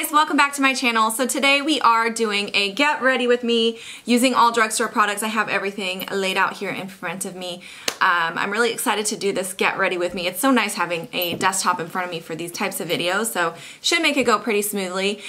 guys, welcome back to my channel. So today we are doing a get ready with me using all drugstore products. I have everything laid out here in front of me. I'm really excited to do this get ready with me. It's so nice having a desktop in front of me for these types of videos, so should make it go pretty smoothly.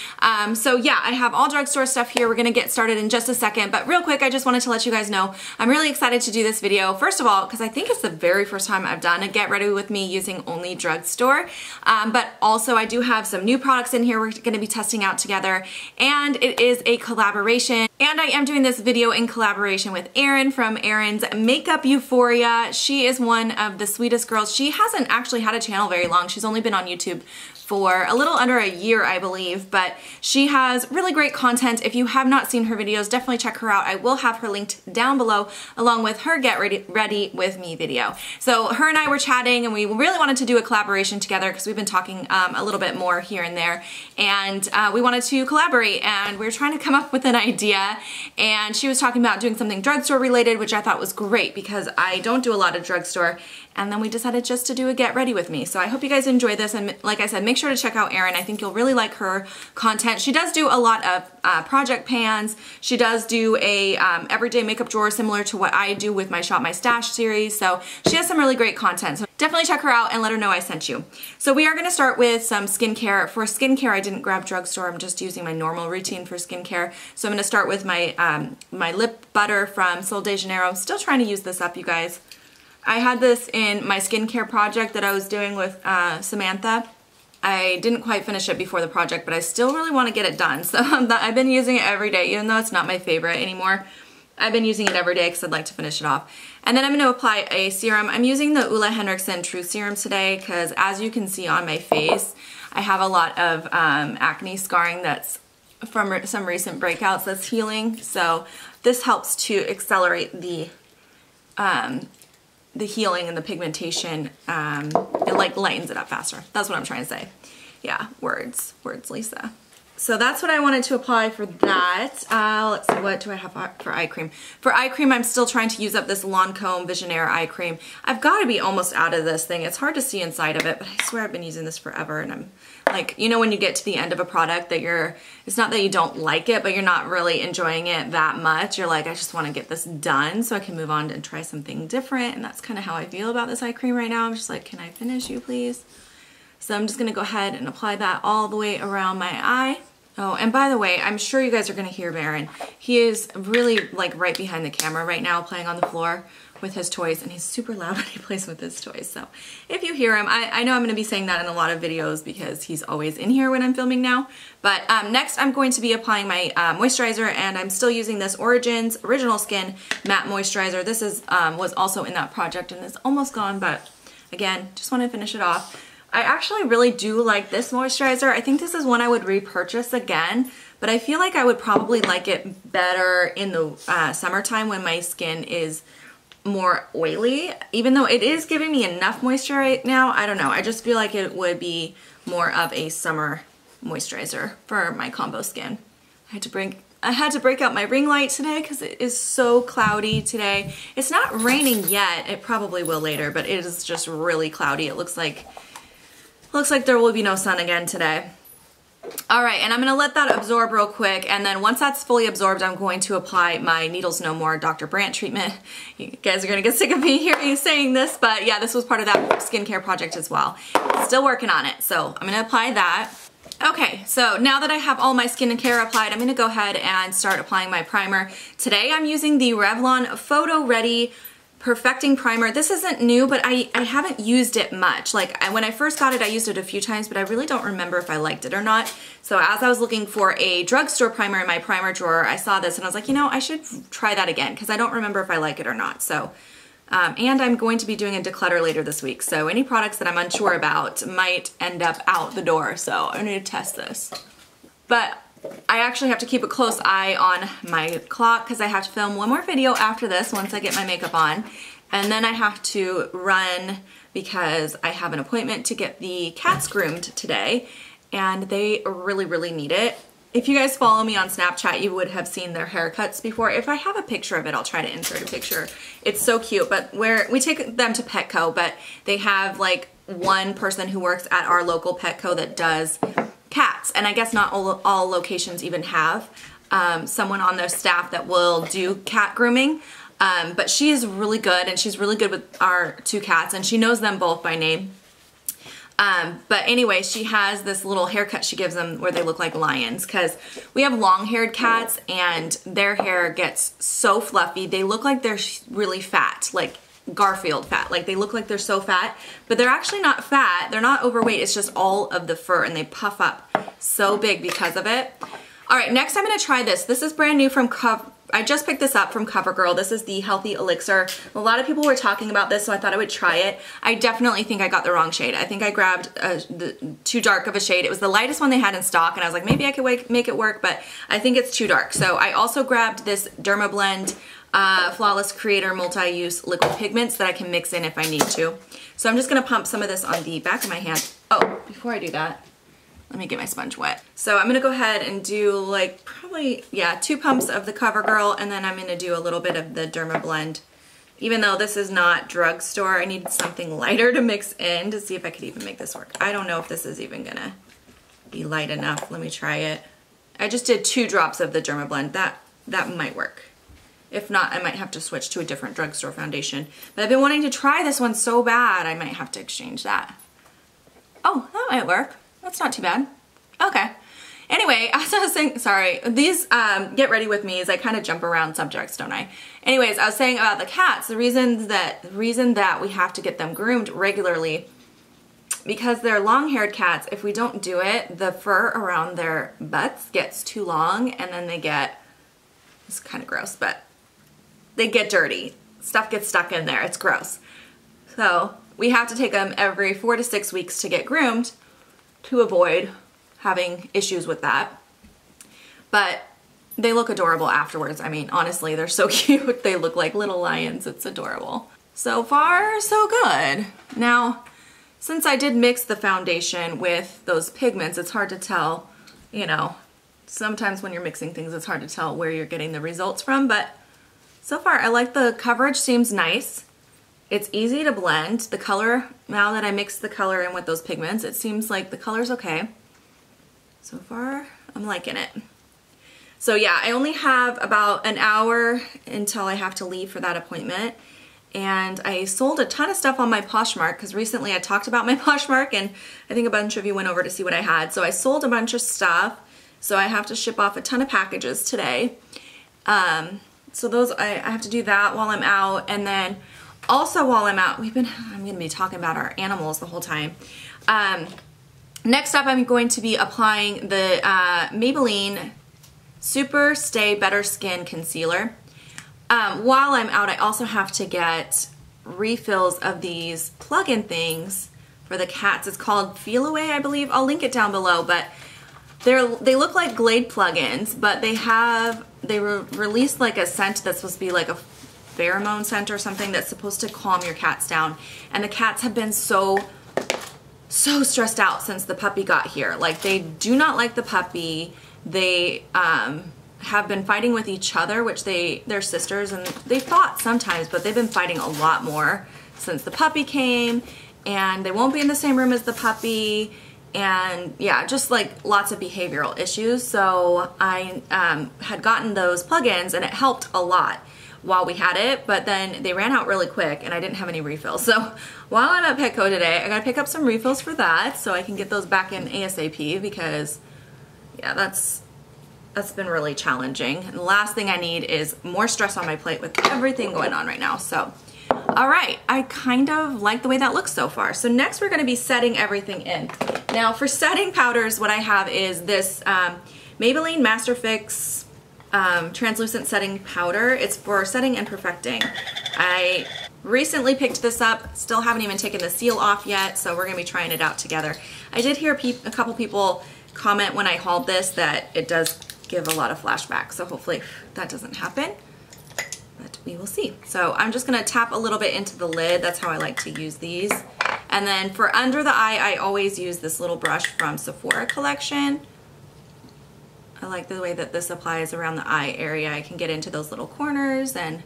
So yeah, I have all drugstore stuff here. We're gonna get started in just a second, but real quick, I just wanted to let you guys know I'm really excited to do this video. First of all, because I think it's the very first time I've done a get ready with me using only drugstore, but also I do have some new products in here we're gonna be testing out together, and it is a collaboration. And I am doing this video in collaboration with Erin from Erin's Makeup Euphoria. She is one of the sweetest girls. She hasn't actually had a channel very long. She's only been on YouTube for a little under a year, I believe, but she has really great content. If you have not seen her videos, definitely check her out. I will have her linked down below along with her get ready with me video. So her and I were chatting and we really wanted to do a collaboration together because we've been talking a little bit more here and there, and we wanted to collaborate, and we were trying to come up with an idea, and she was talking about doing something drugstore related, which I thought was great because I don't do a lot of drugstore. And then we decided just to do a get ready with me. So I hope you guys enjoy this, and like I said, make sure to check out Erin. I think you'll really like her content. She does do a lot of project pans. She does do a everyday makeup drawer similar to what I do with my Shop My Stash series. So she has some really great content. So definitely check her out and let her know I sent you. So we are gonna start with some skincare. For skincare, I didn't grab drugstore. I'm just using my normal routine for skincare. So I'm gonna start with my, my lip butter from Sol de Janeiro. I'm still trying to use this up, you guys. I had this in my skincare project that I was doing with Samantha. I didn't quite finish it before the project, but I still really want to get it done. So I've been using it every day, even though it's not my favorite anymore. I've been using it every day because I'd like to finish it off. And then I'm going to apply a serum. I'm using the Ole Henriksen True Serum today because, as you can see on my face, I have a lot of acne scarring that's from some recent breakouts that's healing. So this helps to accelerate the healing and the pigmentation. It like lightens it up faster. That's what I'm trying to say. Yeah, words, Lisa. So that's what I wanted to apply for that. Let's see, what do I have for eye cream? For eye cream, I'm still trying to use up this Lancome Visionaire eye cream. I've got to be almost out of this thing. It's hard to see inside of it, but I swear I've been using this forever, and I'm like, you know when you get to the end of a product that it's not that you don't like it, but you're not really enjoying it that much. You're like, I just want to get this done so I can move on and try something different, and that's kind of how I feel about this eye cream right now. I'm just like, can I finish you, please? So I'm just going to go ahead and apply that all the way around my eye. Oh, and by the way, I'm sure you guys are going to hear Erin. He is really like right behind the camera right now playing on the floor with his toys, and he's super loud when he plays with his toys. So if you hear him, I know I'm going to be saying that in a lot of videos because he's always in here when I'm filming now. But next I'm going to be applying my moisturizer, and I'm still using this Origins Original Skin Matte Moisturizer. This is was also in that project and it's almost gone, but again, just want to finish it off. I actually really do like this moisturizer. I think this is one I would repurchase again, but I feel like I would probably like it better in the summertime when my skin is more oily. Even though it is giving me enough moisture right now, I don't know. I just feel like it would be more of a summer moisturizer for my combo skin. I had to break out my ring light today because it is so cloudy today. It's not raining yet. It probably will later, but it is just really cloudy. It looks like there will be no sun again today. All right, and I'm gonna let that absorb real quick, and then once that's fully absorbed, I'm going to apply my Needles No More Dr. Brandt treatment. You guys are gonna get sick of me hearing you saying this, but yeah, this was part of that skincare project as well. Still working on it, so I'm gonna apply that. Okay, so now that I have all my skincare applied, I'm gonna go ahead and start applying my primer. Today I'm using the Revlon Photo Ready Perfecting Primer. This isn't new, but I haven't used it much. Like when I first got it, I used it a few times, but I really don't remember if I liked it or not. So as I was looking for a drugstore primer in my primer drawer, I saw this and I was like, you know, I should try that again because I don't remember if I like it or not. So, and I'm going to be doing a declutter later this week. So any products that I'm unsure about might end up out the door. So I need to test this. But I actually have to keep a close eye on my clock because I have to film one more video after this once I get my makeup on. And then I have to run because I have an appointment to get the cats groomed today, and they really, really need it. If you guys follow me on Snapchat, you would have seen their haircuts before. If I have a picture of it, I'll try to insert a picture. It's so cute, but we take them to Petco, but they have like one person who works at our local Petco that does cats, and I guess not all locations even have someone on their staff that will do cat grooming. But she is really good, and she's really good with our 2 cats, and she knows them both by name. But anyway, she has this little haircut she gives them where they look like lions, because we have long-haired cats and their hair gets so fluffy. They look like they're really fat, like Garfield fat. Like they look like they're so fat, but they're actually not fat. They're not overweight. It's just all of the fur, and they puff up so big because of it. All right, next I'm gonna try this. This is brand new from I just picked this up from CoverGirl. This is the Healthy Elixir. A lot of people were talking about this, so I thought I would try it. I definitely think I got the wrong shade. I think I grabbed too dark of a shade. It was the lightest one they had in stock, and I was like, maybe I could make it work, but I think it's too dark. So I also grabbed this Dermablend Flawless Creator Multi-Use Liquid Pigments that I can mix in if I need to. So I'm just gonna pump some of this on the back of my hand. Oh, before I do that, let me get my sponge wet. So I'm gonna go ahead and do like probably, yeah, 2 pumps of the CoverGirl, and then I'm gonna do a little bit of the Dermablend. Even though this is not Drugstore, I needed something lighter to mix in to see if I could even make this work. I don't know if this is even gonna be light enough. Let me try it. I just did 2 drops of the Dermablend. That might work. If not, I might have to switch to a different Drugstore foundation. But I've been wanting to try this one so bad, I might have to exchange that. Oh, that might work. That's not too bad. Okay. Anyway, as I was saying, sorry, these get ready with me is I kind of jump around subjects, don't I? Anyways, I was saying about the cats, the reason that we have to get them groomed regularly, because they're long-haired cats, if we don't do it, the fur around their butts gets too long, and then they get, it's kind of gross, but they get dirty. Stuff gets stuck in there. It's gross. So we have to take them every 4 to 6 weeks to get groomed to avoid having issues with that. But they look adorable afterwards. I mean, honestly, they're so cute. They look like little lions. It's adorable. So far, so good. Now, since I did mix the foundation with those pigments, it's hard to tell, you know, sometimes when you're mixing things, it's hard to tell where you're getting the results from, but so far, I like the coverage, seems nice. It's easy to blend. The color, now that I mixed the color in with those pigments, it seems like the color's okay. So far, I'm liking it. So yeah, I only have about an hour until I have to leave for that appointment. And I sold a ton of stuff on my Poshmark because recently I talked about my Poshmark and I think a bunch of you went over to see what I had. So I sold a bunch of stuff. So I have to ship off a ton of packages today. So those, I have to do that while I'm out. And then also while I'm out, I'm gonna be talking about our animals the whole time. Next up, I'm going to be applying the Maybelline Super Stay Better Skin Concealer. While I'm out, I also have to get refills of these plug-in things for the cats. It's called Feel Away, I believe. I'll link it down below, but they look like Glade plug-ins, but they released like a scent that's supposed to be like a pheromone scent or something that's supposed to calm your cats down. And the cats have been so stressed out since the puppy got here. Like, they do not like the puppy. They have been fighting with each other, which they're sisters, and they fought sometimes, but they've been fighting a lot more since the puppy came, and they won't be in the same room as the puppy, and yeah, just like lots of behavioral issues. So I had gotten those plugins, and it helped a lot while we had it, but then they ran out really quick and I didn't have any refills. So while I'm at Petco today, I gotta pick up some refills for that so I can get those back in ASAP, because yeah, that's been really challenging. And the last thing I need is more stress on my plate with everything going on right now. So, all right, I kind of like the way that looks so far. So next we're gonna be setting everything in. Now for setting powders, what I have is this Maybelline Master Fix translucent setting powder. It's for setting and perfecting. I recently picked this up, still haven't even taken the seal off yet, so we're gonna be trying it out together. I did hear a couple people comment when I hauled this that it does give a lot of flashbacks, so hopefully that doesn't happen, but we will see. So I'm just gonna tap a little bit into the lid. That's how I like to use these. And then for under the eye, I always use this little brush from Sephora collection. I like the way that this applies around the eye area. I can get into those little corners, and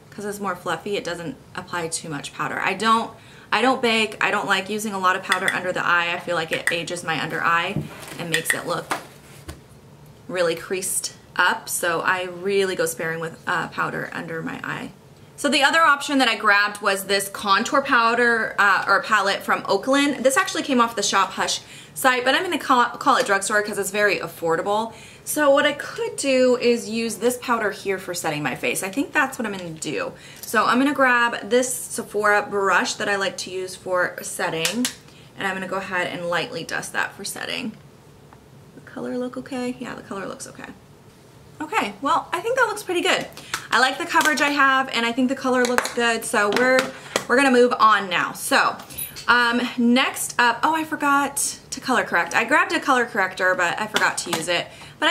because it's more fluffy, it doesn't apply too much powder. I don't I don't bake. I don't like using a lot of powder under the eye. I feel like it ages my under eye and makes it look really creased up. So I really go sparing with powder under my eye. So the other option that I grabbed was this contour powder or palette from Oakland. This actually came off the Shop Hush site, but I'm gonna call it Drugstore because it's very affordable. So what I could do is use this powder here for setting my face. I think that's what I'm gonna do. So I'm gonna grab this Sephora brush that I like to use for setting, and I'm gonna go ahead and lightly dust that for setting. The color look okay? Yeah, the color looks okay. Okay, well, I think that looks pretty good. I like the coverage I have, and I think the color looks good, so we're gonna move on now. So, next up, oh, I forgot to color correct. I grabbed a color corrector, but I forgot to use it. But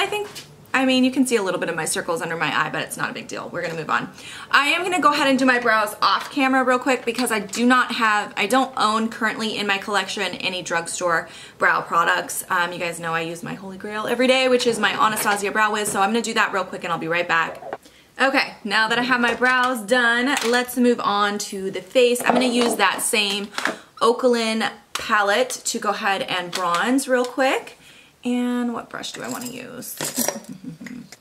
I mean, you can see a little bit of my circles under my eye, but it's not a big deal. We're gonna move on. I am gonna go ahead and do my brows off camera real quick because I don't own currently in my collection any Drugstore brow products. You guys know I use my holy grail every day, which is my Anastasia Brow Wiz, so I'm gonna do that real quick and I'll be right back. Okay, now that I have my brows done, let's move on to the face. I'm gonna use that same Oakland palette to go ahead and bronze real quick. And what brush do I want to use?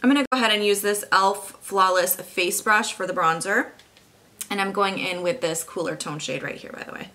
I'm going to go ahead and use this e.l.f. Flawless Face Brush for the bronzer. And I'm going in with this cooler tone shade right here, by the way.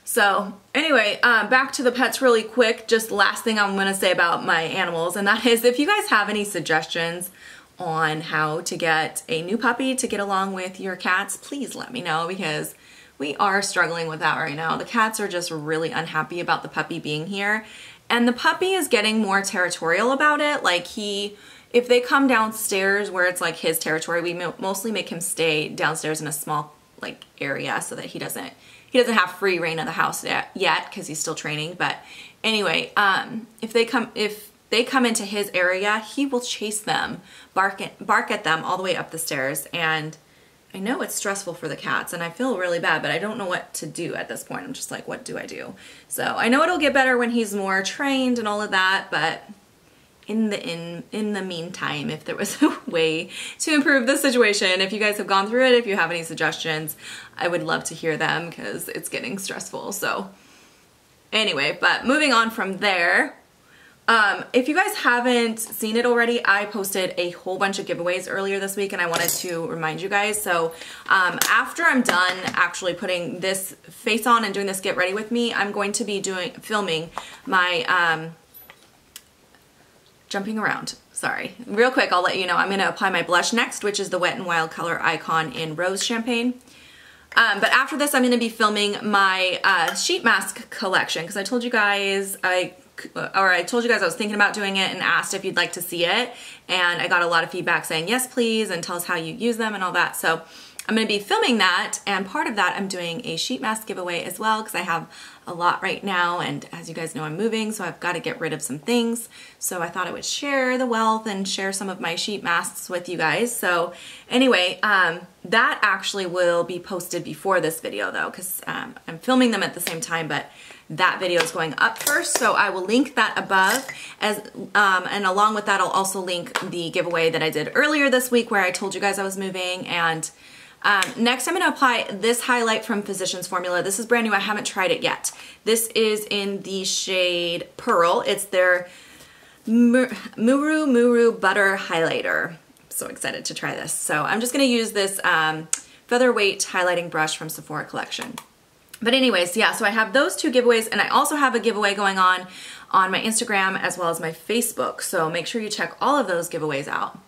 So anyway, back to the pets really quick. Just last thing I'm going to say about my animals, and that is if you guys have any suggestions on how to get a new puppy to get along with your cats, please let me know because we are struggling with that right now. The cats are just really unhappy about the puppy being here. And the puppy is getting more territorial about it. Like if they come downstairs where it's like his territory, we mostly make him stay downstairs in a small like area so that he doesn't have free reign of the house yet because he's still training. But anyway, if they come into his area, he will chase them, bark at them all the way up the stairs. And I know it's stressful for the cats and I feel really bad, but I don't know what to do at this point. I'm just like, what do I do? So I know it'll get better when he's more trained and all of that, but in the meantime, if there was a way to improve the situation, if you guys have gone through it, if you have any suggestions, I would love to hear them because it's getting stressful. So anyway, but moving on from there, if you guys haven't seen it already, I posted a whole bunch of giveaways earlier this week and I wanted to remind you guys. So after I'm done actually putting this face on and doing this get ready with me, I'm going to be filming my jumping around. Sorry. Real quick, I'll let you know. I'm going to apply my blush next, which is the Wet n Wild Color Icon in Rose Champagne. But after this, I'm going to be filming my sheet mask collection because I told you guys I was thinking about doing it and asked if you'd like to see it, and I got a lot of feedback saying yes please and tell us how you use them and all that. So I'm going to be filming that, and part of that I'm doing a sheet mask giveaway as well because I have a lot right now, and as you guys know I'm moving, so I've got to get rid of some things. So I thought I would share the wealth and share some of my sheet masks with you guys. So anyway, that actually will be posted before this video though because I'm filming them at the same time, but that video is going up first, so I will link that above, and along with that I'll also link the giveaway that I did earlier this week where I told you guys I was moving. And next I'm going to apply this highlight from Physicians Formula. This is brand new, I haven't tried it yet. This is in the shade Pearl. It's their Muru Butter Highlighter. I'm so excited to try this. So I'm just going to use this featherweight highlighting brush from Sephora collection. But anyways, yeah, so I have those two giveaways, and I also have a giveaway going on my Instagram as well as my Facebook. So make sure you check all of those giveaways out.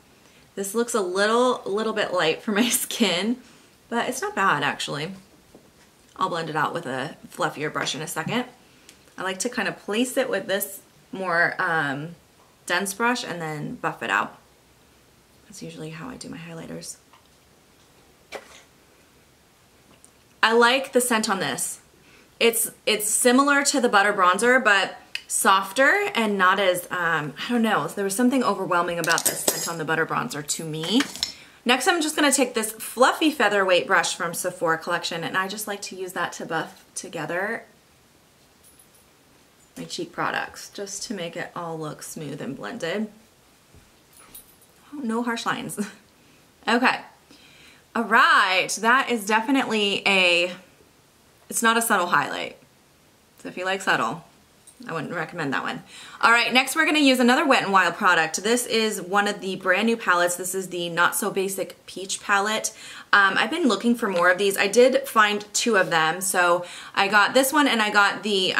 This looks a little bit light for my skin, but it's not bad actually. I'll blend it out with a fluffier brush in a second. I like to kind of place it with this more dense brush and then buff it out. That's usually how I do my highlighters. I like the scent on this. It's similar to the Butter Bronzer, but softer and not as, I don't know, there was something overwhelming about this scent on the Butter Bronzer to me. Next, I'm just gonna take this fluffy featherweight brush from Sephora collection, and I just like to use that to buff together my cheek products, just to make it all look smooth and blended. Oh, no harsh lines. Okay. All right, that is definitely a It's not a subtle highlight. So if you like subtle, I wouldn't recommend that one. All right, next we're gonna use another Wet n Wild product. This is one of the brand new palettes. This is the Not So Basic Peach palette. I've been looking for more of these. I did find 2 of them. So I got this one and I got the,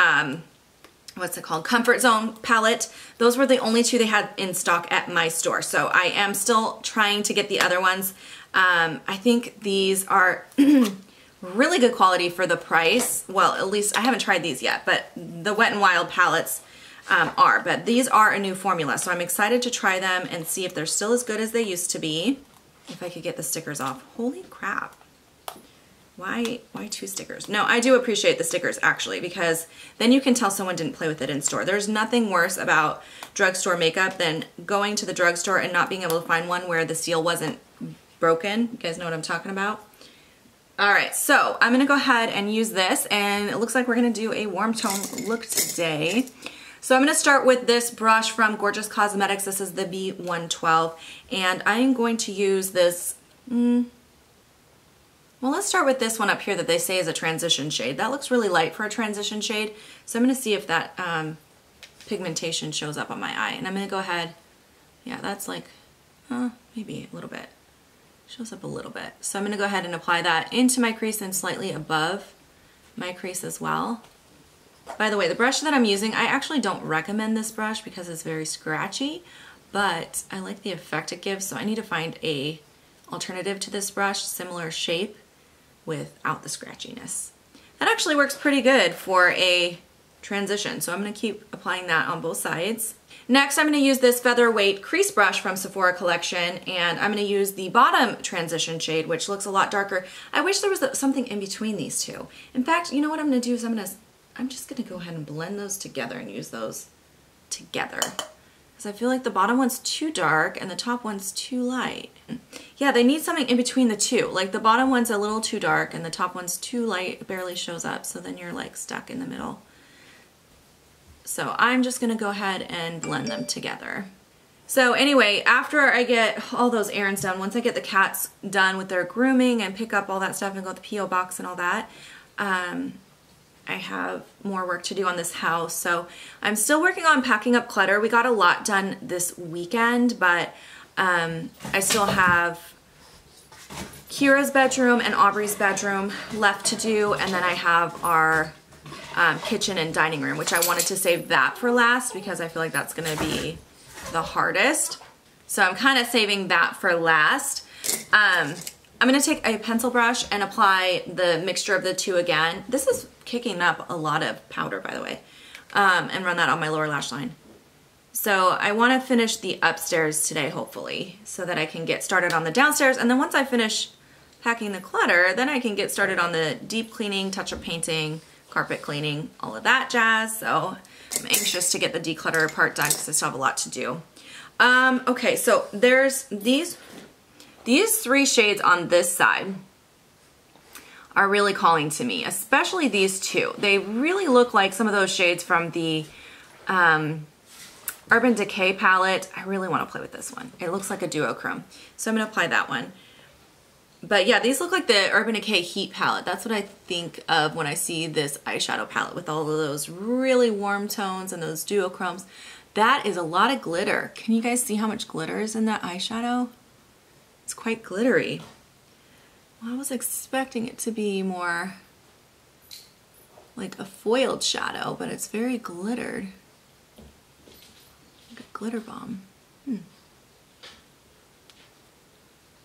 what's it called? Comfort Zone palette. Those were the only 2 they had in stock at my store. So I am still trying to get the other ones. I think these are really good quality for the price. Well, at least I haven't tried these yet, but the Wet n Wild palettes are. But these are a new formula, so I'm excited to try them and see if they're still as good as they used to be. If I could get the stickers off. Holy crap. Why 2 stickers? No, I do appreciate the stickers actually, because then you can tell someone didn't play with it in store. There's nothing worse about drugstore makeup than going to the drugstore and not being able to find one where the seal wasn't broken. You guys know what I'm talking about? All right, so I'm gonna go ahead and use this, and it looks like we're gonna do a warm tone look today. So I'm gonna start with this brush from Gorgeous Cosmetics. This is the B112, and I'm going to use this, well, let's start with this one up here that they say is a transition shade. That looks really light for a transition shade, so I'm gonna see if that pigmentation shows up on my eye. And I'm gonna go ahead, yeah, that's like, maybe a little bit. Shows up a little bit. So I'm gonna go ahead and apply that into my crease and slightly above my crease as well. By the way, the brush that I'm using, I actually don't recommend this brush because it's very scratchy, but I like the effect it gives, so I need to find a alternative to this brush, similar shape, without the scratchiness. That actually works pretty good for a transition, so I'm gonna keep applying that on both sides. Next, I'm going to use this Featherweight crease brush from Sephora collection, and I'm going to use the bottom transition shade, which looks a lot darker. I wish there was something in between these 2. In fact, you know what I'm going to do is I'm just going to go ahead and blend those together and use those together. Because I feel like the bottom one's too dark and the top one's too light. Yeah, they need something in between the 2. Like the bottom one's a little too dark and the top one's too light, it barely shows up, so then you're like stuck in the middle. So I'm just gonna go ahead and blend them together. So anyway, after I get all those errands done, once I get the cats done with their grooming and pick up all that stuff and go to the P.O. box and all that, I have more work to do on this house. So I'm still working on packing up clutter. We got a lot done this weekend, but I still have Kira's bedroom and Aubrey's bedroom left to do, and then I have our kitchen and dining room, which I wanted to save that for last because I feel like that's gonna be the hardest. So I'm kind of saving that for last. I'm gonna take a pencil brush and apply the mixture of the 2 again. This is kicking up a lot of powder, by the way, and run that on my lower lash line. So I wanna finish the upstairs today, hopefully, so that I can get started on the downstairs. And then once I finish packing the clutter, then I can get started on the deep cleaning, touch-up painting, carpet cleaning, all of that jazz. So I'm anxious to get the declutter part done because I still have a lot to do. Okay, so there's these 3 shades on this side are really calling to me, especially these 2. They really look like some of those shades from the Urban Decay palette. I really want to play with this one. It looks like a duochrome, so I'm going to apply that one. But yeah, these look like the Urban Decay Heat palette. That's what I think of when I see this eyeshadow palette with all of those really warm tones and those duochromes. That is a lot of glitter. Can you guys see how much glitter is in that eyeshadow? It's quite glittery. Well, I was expecting it to be more like a foiled shadow, but it's very glittered. Like a glitter bomb.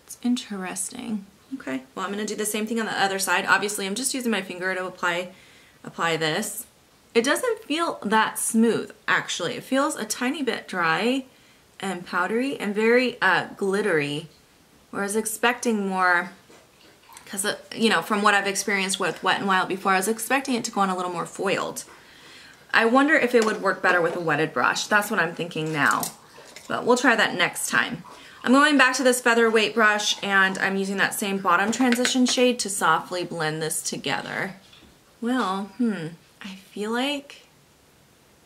It's interesting. Okay, well, I'm gonna do the same thing on the other side. Obviously, I'm just using my finger to apply this. It doesn't feel that smooth, actually. It feels a tiny bit dry and powdery and very glittery, where I was expecting more, because, you know, from what I've experienced with Wet n Wild before, I was expecting it to go on a little more foiled. I wonder if it would work better with a wetted brush. That's what I'm thinking now, but we'll try that next time. I'm going back to this Featherweight brush, and I'm using that same bottom transition shade to softly blend this together. Well, I feel like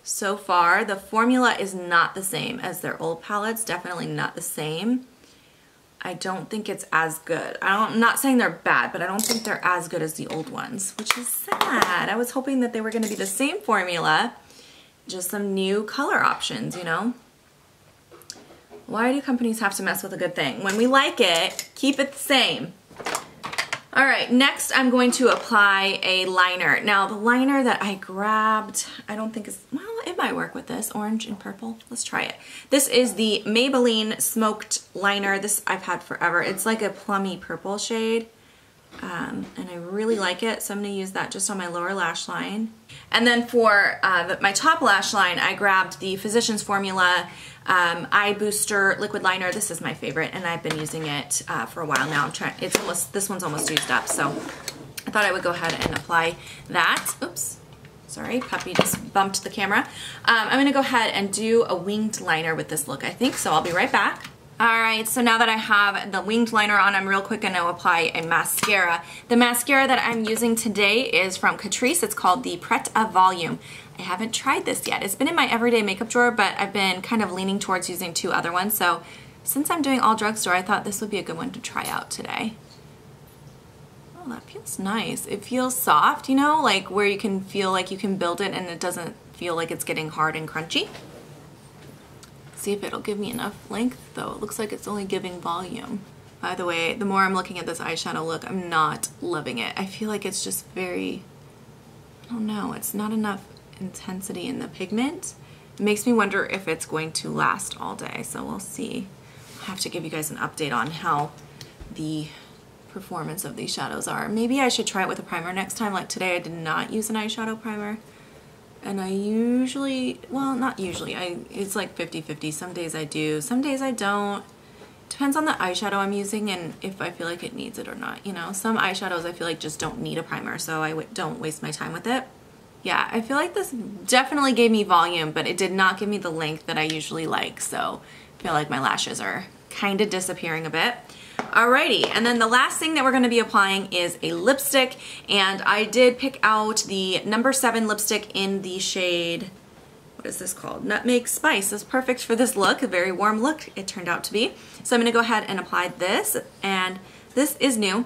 so far the formula is not the same as their old palettes, definitely not the same. I don't think it's as good. I'm not saying they're bad, but I don't think they're as good as the old ones, which is sad. I was hoping that they were gonna be the same formula, just some new color options, you know? Why do companies have to mess with a good thing? When we like it, keep it the same. All right, next I'm going to apply a liner. Now the liner that I grabbed, I don't think is, well, it might work with this, orange and purple. Let's try it. This is the Maybelline Smoked Liner. This I've had forever. It's like a plummy purple shade, and I really like it. So I'm gonna use that just on my lower lash line. And then for my top lash line, I grabbed the Physicians Formula Eye Booster Liquid Liner. This is my favorite, and I've been using it for a while now. This one's almost used up, so I thought I would go ahead and apply that. Oops, sorry, puppy just bumped the camera. I'm gonna go ahead and do a winged liner with this look, I think, so I'll be right back. All right, so now that I have the winged liner on, I'm real quick gonna apply a mascara. The mascara that I'm using today is from Catrice. It's called the Pret A Volume. I haven't tried this yet. It's been in my everyday makeup drawer, but I've been kind of leaning towards using 2 other ones. So since I'm doing all drugstore, I thought this would be a good one to try out today. Oh, that feels nice. It feels soft, you know, like where you can feel like you can build it and it doesn't feel like it's getting hard and crunchy. See if it'll give me enough length though. It looks like it's only giving volume. By the way, the more I'm looking at this eyeshadow look, I'm not loving it. I feel like it's just very, I don't know, it's not enough intensity in the pigment. It makes me wonder if it's going to last all day, so we'll see. I'll have to give you guys an update on how the performance of these shadows are. Maybe I should try it with a primer next time. Like today I did not use an eyeshadow primer, and I usually, well, not usually, it's like 50-50. Some days I do, some days I don't. Depends on the eyeshadow I'm using and if I feel like it needs it or not, you know. Some eyeshadows I feel like just don't need a primer, so I don't waste my time with it. Yeah, I feel like this definitely gave me volume, but it did not give me the length that I usually like, so I feel like my lashes are kind of disappearing a bit. Alrighty, and then the last thing that we're going to be applying is a lipstick, and I did pick out the number 7 lipstick in the shade, what is this called? Nutmeg Spice. It's perfect for this look, a very warm look it turned out to be. So I'm going to go ahead and apply this, and this is new.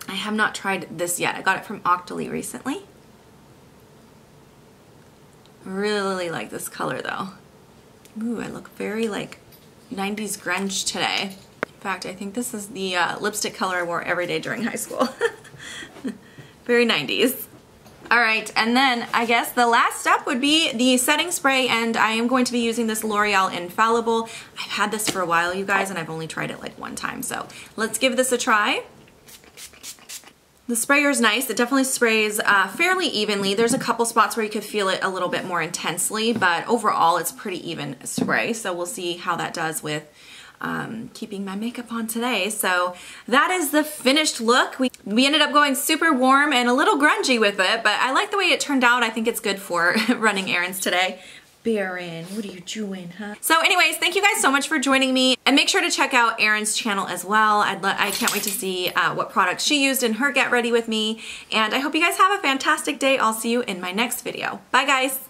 I have not tried this yet. I got it from Octoly recently. Really like this color though. Ooh, I look very like 90s grunge today. In fact, I think this is the lipstick color I wore every day during high school. Very 90s. All right, and then I guess the last step would be the setting spray, and I am going to be using this L'Oreal Infallible. I've had this for a while, you guys, and I've only tried it like 1 time, so let's give this a try. The sprayer is nice. It definitely sprays fairly evenly. There's a couple spots where you could feel it a little bit more intensely, but overall it's pretty even spray. So we'll see how that does with keeping my makeup on today. So that is the finished look. We ended up going super warm and a little grungy with it, but I like the way it turned out. I think it's good for running errands today. Erin, what are you doing, huh? So anyways, thank you guys so much for joining me, and make sure to check out Erin's channel as well. I can't wait to see what products she used in her Get Ready With Me, and I hope you guys have a fantastic day. I'll see you in my next video. Bye guys!